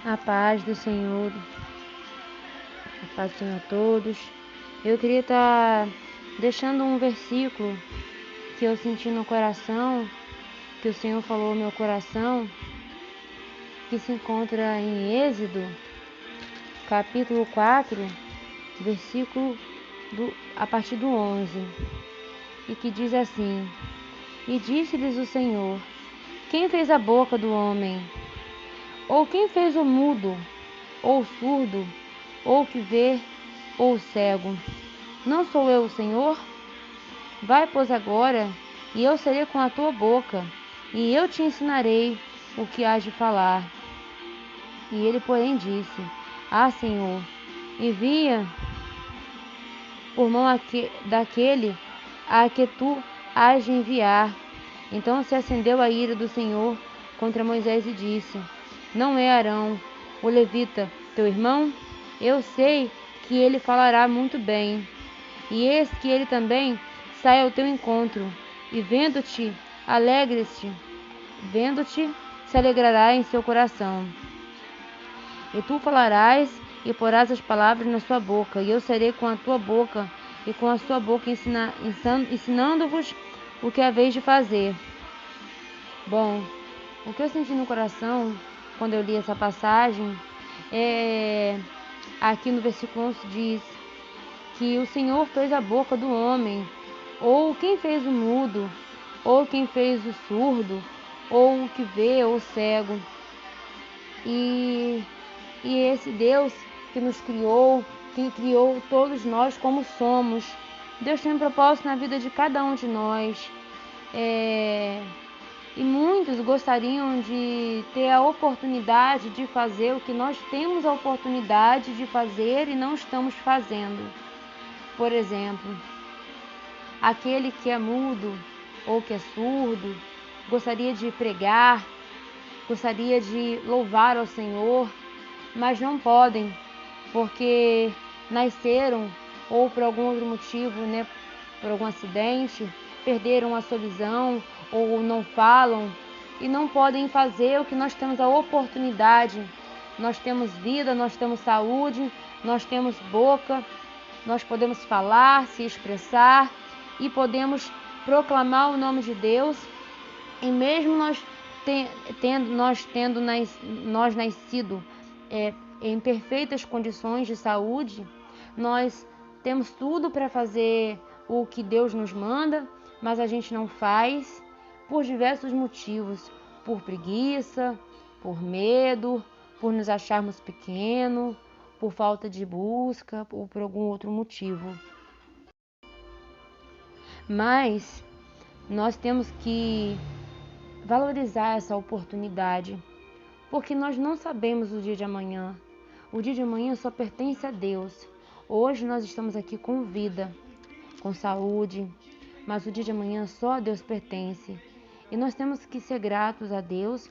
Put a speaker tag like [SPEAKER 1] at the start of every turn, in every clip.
[SPEAKER 1] A paz do Senhor, a paz do Senhor a todos. Eu queria estar deixando um versículo que eu senti no coração, que o Senhor falou no meu coração, que se encontra em Êxodo, capítulo 4, versículo a partir do 11, e que diz assim: E disse-lhes o Senhor: Quem fez a boca do homem? Ou quem fez o mudo, ou o surdo, ou o que vê, ou o cego? Não sou eu o Senhor? Vai, pois, agora, e eu serei com a tua boca, e eu te ensinarei o que hás de falar. E ele, porém, disse: Senhor, envia por mão daquele a que tu hás de enviar. Então se acendeu a ira do Senhor contra Moisés e disse: Não é Arão, o levita, teu irmão? Eu sei que ele falará muito bem. E eis que ele também sai ao teu encontro, e vendo-te, se alegrará em seu coração. E tu falarás e porás as palavras na sua boca, e eu serei com a tua boca e com a sua boca ensinando-vos o que haveis de fazer. Bom, o que eu senti no coração quando eu li essa passagem aqui no versículo 11 diz que o Senhor fez a boca do homem, ou quem fez o mudo, ou quem fez o surdo, ou o que vê, ou o cego. E esse Deus que nos criou, que criou todos nós como somos. Deus tem um propósito na vida de cada um de nós. E muitos gostariam de ter a oportunidade de fazer o que nós temos a oportunidade de fazer e não estamos fazendo. Por exemplo, aquele que é mudo ou que é surdo, gostaria de pregar, gostaria de louvar ao Senhor, mas não podem, porque nasceram ou por algum outro motivo, por algum acidente, perderam a sua visão ou não falam e não podem fazer o que nós temos a oportunidade. Nós temos vida, nós temos saúde, nós temos boca, nós podemos falar, se expressar e podemos proclamar o nome de Deus. E mesmo nós tendo nascido em perfeitas condições de saúde, nós temos tudo para fazer o que Deus nos manda, mas a gente não faz por diversos motivos, por preguiça, por medo, por nos acharmos pequenos, por falta de busca ou por algum outro motivo. Mas nós temos que valorizar essa oportunidade, porque nós não sabemos o dia de amanhã. O dia de amanhã só pertence a Deus. Hoje nós estamos aqui com vida, com saúde, mas o dia de amanhã só a Deus pertence. E nós temos que ser gratos a Deus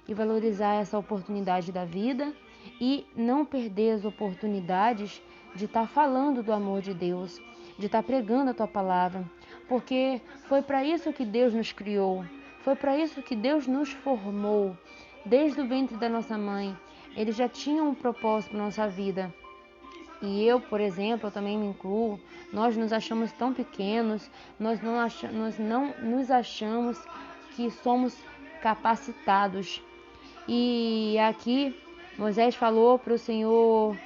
[SPEAKER 1] e valorizar essa oportunidade da vida e não perder as oportunidades de estar falando do amor de Deus, de estar pregando a tua palavra, porque foi para isso que Deus nos criou, foi para isso que Deus nos formou. Desde o ventre da nossa mãe, Ele já tinha um propósito para nossa vida. E eu, por exemplo, eu também me incluo, nós nos achamos tão pequenos, nós não nos achamos que somos capacitados. E aqui Moisés falou para o Senhor,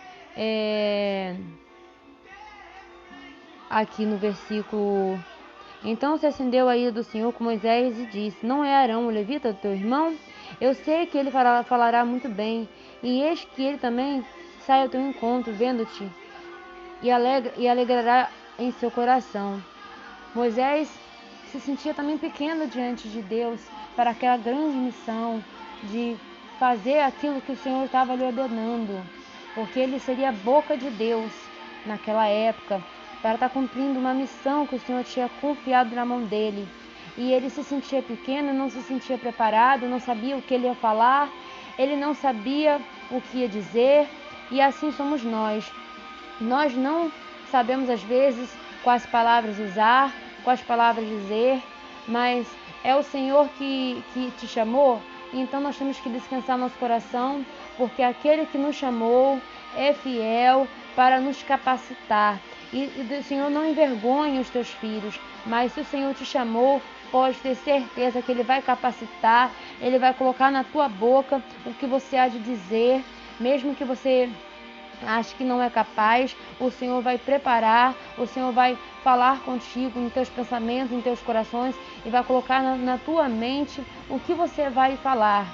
[SPEAKER 1] aqui no versículo: Então se acendeu a ira do Senhor com Moisés e disse: Não é Arão o levita teu irmão? Eu sei que ele falará muito bem, e eis que ele também sai ao teu encontro, vendo-te, e alegrará em seu coração. Moisés se sentia também pequeno diante de Deus para aquela grande missão de fazer aquilo que o Senhor estava lhe ordenando, porque ele seria a boca de Deus naquela época, para estar cumprindo uma missão que o Senhor tinha confiado na mão dele. E ele se sentia pequeno, não se sentia preparado, não sabia o que ele ia falar, ele não sabia o que ia dizer, e assim somos nós. Nós não sabemos às vezes quais palavras usar, quais palavras dizer, mas é o Senhor que te chamou, Então nós temos que descansar nosso coração, porque aquele que nos chamou é fiel para nos capacitar. E o Senhor não envergonha os teus filhos, mas se o Senhor te chamou, pode ter certeza que Ele vai capacitar, Ele vai colocar na tua boca o que você há de dizer, mesmo que você ache que não é capaz, o Senhor vai preparar, o Senhor vai falar contigo em teus pensamentos, em teus corações e vai colocar na tua mente o que você vai falar.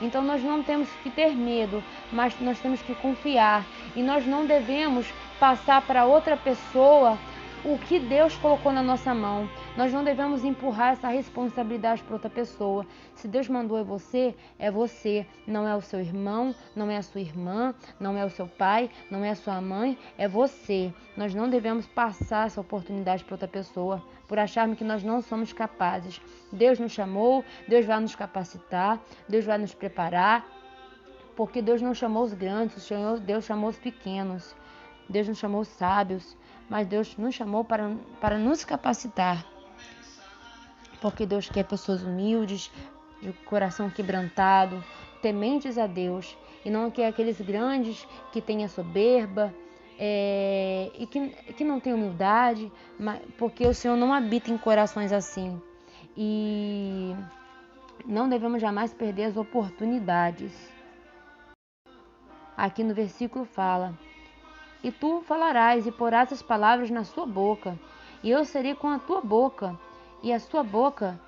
[SPEAKER 1] Então nós não temos que ter medo, mas nós temos que confiar e nós não devemos passar para outra pessoa o que Deus colocou na nossa mão. Nós não devemos empurrar essa responsabilidade para outra pessoa. Se Deus mandou é você. Não é o seu irmão, não é a sua irmã, não é o seu pai, não é a sua mãe, é você. Nós não devemos passar essa oportunidade para outra pessoa por acharmos que nós não somos capazes. Deus nos chamou, Deus vai nos capacitar, Deus vai nos preparar, porque Deus não chamou os grandes, Deus chamou os pequenos. Deus nos chamou os sábios, mas Deus nos chamou para nos capacitar. Porque Deus quer pessoas humildes, de coração quebrantado, tementes a Deus. E não quer aqueles grandes que tenham soberba e que não têm humildade, porque o Senhor não habita em corações assim. E não devemos jamais perder as oportunidades. Aqui no versículo fala: e tu falarás e porás as palavras na sua boca, e eu serei com a tua boca, e a sua boca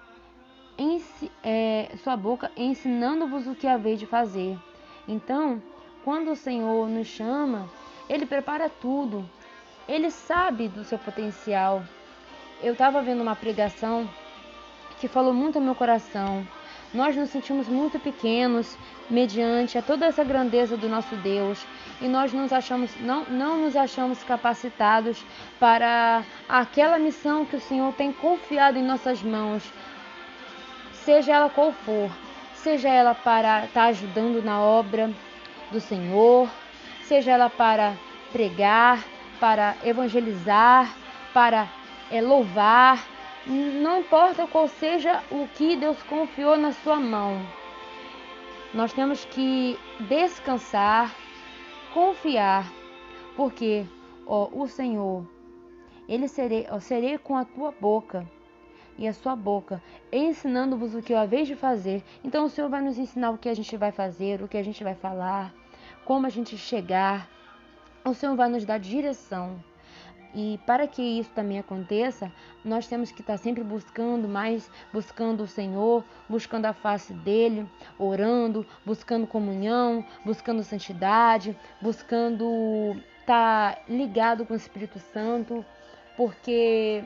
[SPEAKER 1] ensinando-vos o que haveis de fazer. Então, quando o Senhor nos chama, Ele prepara tudo. Ele sabe do seu potencial. Eu estava vendo uma pregação que falou muito ao meu coração. Nós nos sentimos muito pequenos mediante a toda essa grandeza do nosso Deus e nós não nos achamos capacitados para aquela missão que o Senhor tem confiado em nossas mãos, seja ela qual for, seja ela para estar ajudando na obra do Senhor, seja ela para pregar, para evangelizar, para louvar. Não importa qual seja o que Deus confiou na sua mão. Nós temos que descansar, confiar, porque o Senhor, serei com a tua boca e a sua boca, ensinando-vos o que eu haveis de fazer. Então o Senhor vai nos ensinar o que a gente vai fazer, o que a gente vai falar, como a gente chegar. O Senhor vai nos dar direção. E para que isso também aconteça, nós temos que estar sempre buscando o Senhor, buscando a face dEle, orando, buscando comunhão, buscando santidade, buscando estar ligado com o Espírito Santo, porque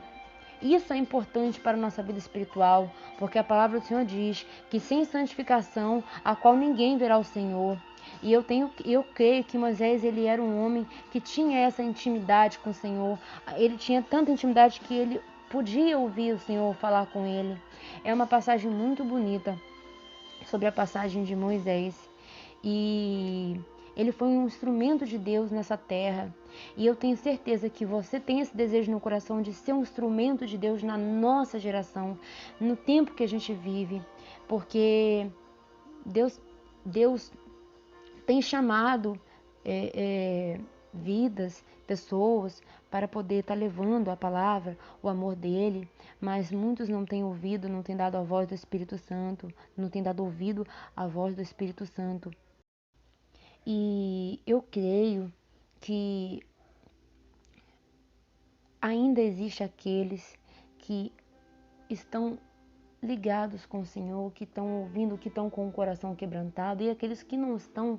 [SPEAKER 1] isso é importante para a nossa vida espiritual, porque a palavra do Senhor diz que sem santificação, a qual ninguém verá o Senhor. E eu creio que Moisés, ele era um homem que tinha essa intimidade com o Senhor. Ele tinha tanta intimidade que ele podia ouvir o Senhor falar com ele. É uma passagem muito bonita sobre a passagem de Moisés. E ele foi um instrumento de Deus nessa terra. E eu tenho certeza que você tem esse desejo no coração de ser um instrumento de Deus na nossa geração, no tempo que a gente vive. Porque Deus tem chamado vidas, pessoas, para poder estar levando a palavra, o amor dele, mas muitos não têm ouvido, não têm dado a voz do Espírito Santo, não têm dado ouvido à voz do Espírito Santo. E eu creio que ainda existe aqueles que estão ligados com o Senhor, que estão ouvindo, que estão com o coração quebrantado, e aqueles que não estão,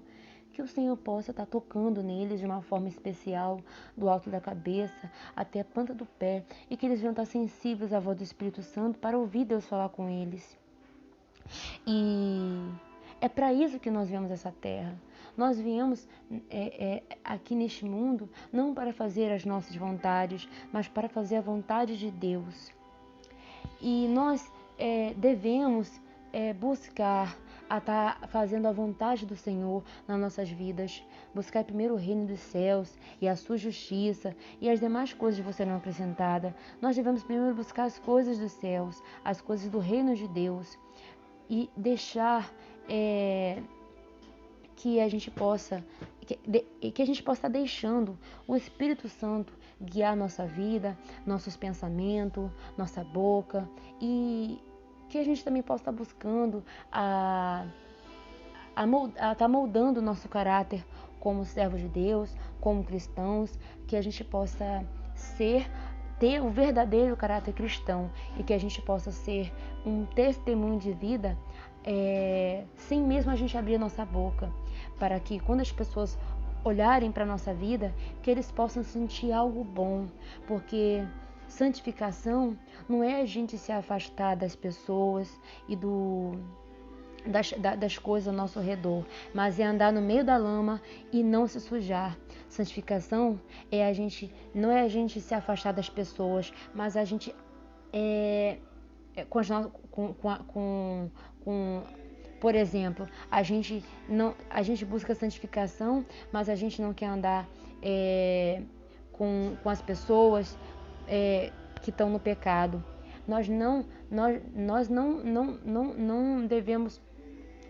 [SPEAKER 1] que o Senhor possa estar tocando neles de uma forma especial, do alto da cabeça até a planta do pé, e que eles venham estar sensíveis à voz do Espírito Santo para ouvir Deus falar com eles. E é para isso que nós viemos essa terra. Nós viemos aqui neste mundo não para fazer as nossas vontades, mas para fazer a vontade de Deus. E nós devemos buscar a estar fazendo a vontade do Senhor nas nossas vidas. Buscar primeiro o reino dos céus e a sua justiça e as demais coisas vão serão acrescentadas. Nós devemos primeiro buscar as coisas dos céus, as coisas do reino de Deus e deixar que a gente possa estar deixando o Espírito Santo guiar nossa vida, nossos pensamentos, nossa boca, e que a gente também possa estar buscando estar moldando o nosso caráter como servos de Deus, como cristãos, que a gente possa ter o verdadeiro caráter cristão e que a gente possa ser um testemunho de vida sem mesmo a gente abrir a nossa boca, para que quando as pessoas olharem para a nossa vida, que eles possam sentir algo bom, porque santificação não é a gente se afastar das pessoas e das coisas ao nosso redor, mas é andar no meio da lama e não se sujar. Santificação não é a gente se afastar das pessoas, mas a gente por exemplo, a gente busca santificação, mas a gente não quer andar com as pessoas que estão no pecado. Nós não devemos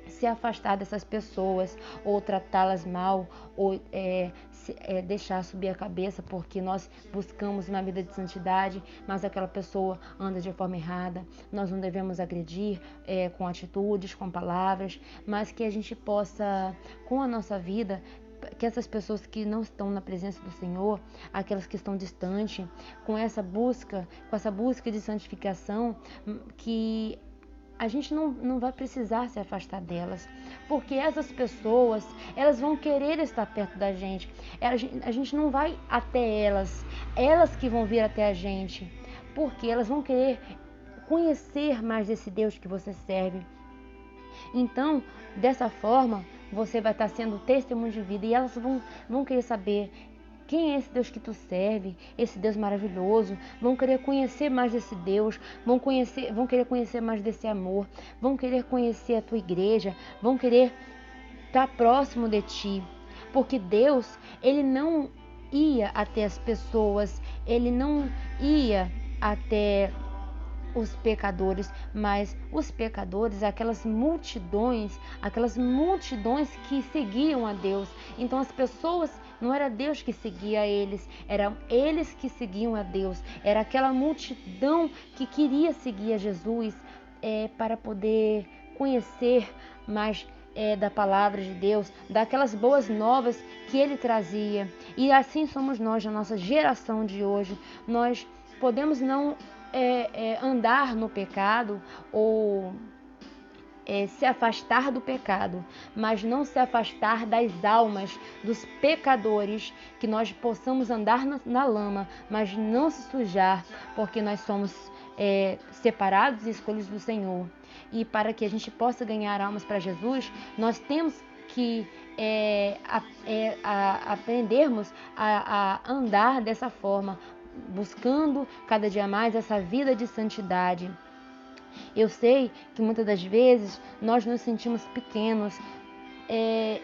[SPEAKER 1] se afastar dessas pessoas ou tratá-las mal ou deixar subir a cabeça porque nós buscamos uma vida de santidade, mas aquela pessoa anda de forma errada. Nós não devemos agredir com atitudes, com palavras, mas que a gente possa, com a nossa vida, que essas pessoas que não estão na presença do Senhor, aquelas que estão distantes, com essa busca de santificação, que a gente não vai precisar se afastar delas, porque essas pessoas, elas vão querer estar perto da gente. A gente não vai até elas que vão vir até a gente, porque elas vão querer conhecer mais desse Deus que você serve. Então, dessa forma, você vai estar sendo testemunho de vida e elas vão querer saber quem é esse Deus que tu serve, esse Deus maravilhoso. Vão querer conhecer mais desse Deus, vão querer conhecer mais desse amor, vão querer conhecer a tua igreja, vão querer estar próximo de ti. Porque Deus, Ele não ia até as pessoas, Ele não ia até os pecadores, mas os pecadores, aquelas multidões que seguiam a Deus. Então as pessoas, não era Deus que seguia eles, eram eles que seguiam a Deus. Era aquela multidão que queria seguir a Jesus para poder conhecer mais da palavra de Deus, daquelas boas novas que Ele trazia. E assim somos nós, na nossa geração de hoje. Nós podemos não andar no pecado ou se afastar do pecado, mas não se afastar das almas, dos pecadores, que nós possamos andar na lama, mas não se sujar, porque nós somos separados e escolhidos do Senhor. E para que a gente possa ganhar almas para Jesus, nós temos que aprendermos a andar dessa forma, buscando cada dia mais essa vida de santidade. Eu sei que muitas das vezes nós nos sentimos pequenos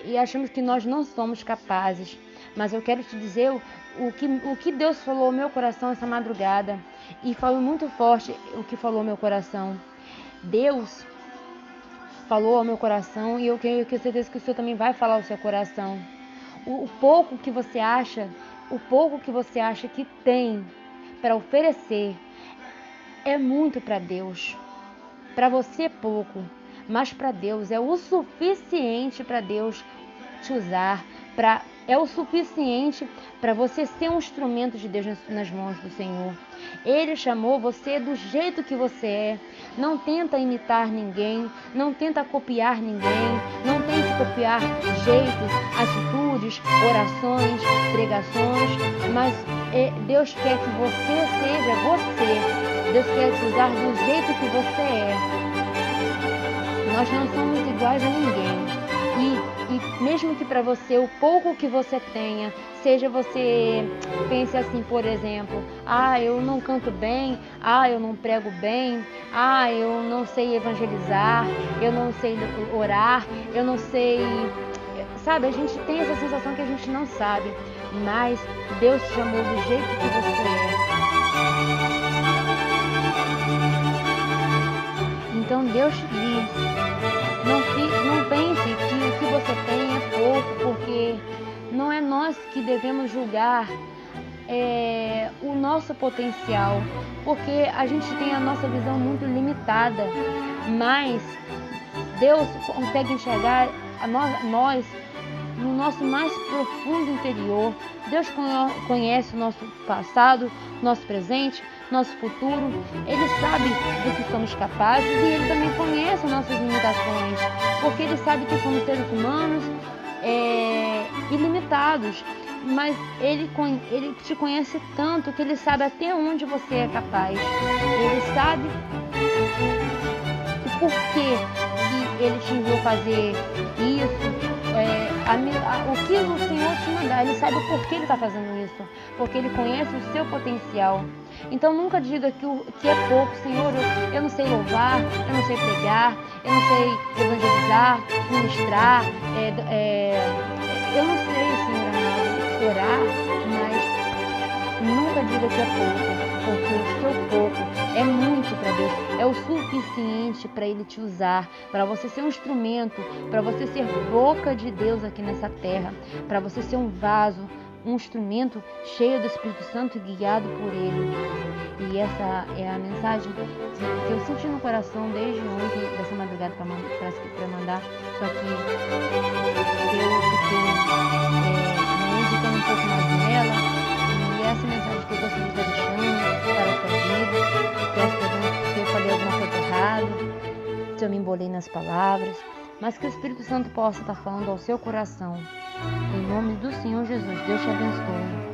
[SPEAKER 1] e achamos que nós não somos capazes, mas eu quero te dizer o que Deus falou ao meu coração essa madrugada, e falou muito forte o que falou ao meu coração. Deus falou ao meu coração, e eu tenho certeza que o Senhor também vai falar ao seu coração. O pouco que você acha que tem para oferecer é muito para Deus. Para você é pouco, mas para Deus é o suficiente para Deus te usar, é o suficiente para você ser um instrumento de Deus nas mãos do Senhor. Ele chamou você do jeito que você é. Não tenta imitar ninguém, não tenta copiar ninguém, não tente copiar jeitos, atitudes, orações, pregações, mas Deus quer que você seja você. Deus quer te usar do jeito que você é. Nós não somos iguais a ninguém. E mesmo que para você o pouco que você tenha, seja você pense assim, por exemplo, eu não canto bem, eu não prego bem, eu não sei evangelizar, eu não sei orar, eu não sei... Sabe, a gente tem essa sensação que a gente não sabe, mas Deus te chamou do jeito que você é. Então Deus te diz, não pense que o que você tem é pouco, porque não é nós que devemos julgar o nosso potencial, porque a gente tem a nossa visão muito limitada, mas Deus consegue enxergar nós no nosso mais profundo interior. Deus conhece o nosso passado, nosso presente, nosso futuro. Ele sabe do que somos capazes e Ele também conhece as nossas limitações, porque Ele sabe que somos seres humanos ilimitados, mas Ele te conhece tanto que Ele sabe até onde você é capaz. Ele sabe o porquê que Ele te enviou fazer isso, o que o Senhor te mandar. Ele sabe o porquê Ele está fazendo isso, porque Ele conhece o seu potencial. Então nunca diga que é pouco. Senhor, eu não sei louvar, eu não sei pregar, eu não sei evangelizar, ministrar, eu não sei, Senhor amado, orar, mas nunca diga que é pouco, porque o seu pouco é muito para Deus, é o suficiente para Ele te usar, para você ser um instrumento, para você ser boca de Deus aqui nessa terra, para você ser um vaso, um instrumento cheio do Espírito Santo e guiado por Ele. E essa é a mensagem que eu senti no coração desde ontem, dessa madrugada para mandar, só que eu fiquei meditando um pouco mais nela, e essa mensagem que eu gostaria de estar deixando para a sua vida. Peço perdão se eu falei alguma coisa errada, se eu me embolei nas palavras, mas que o Espírito Santo possa estar falando ao seu coração. Em nome do Senhor Jesus, Deus te abençoe.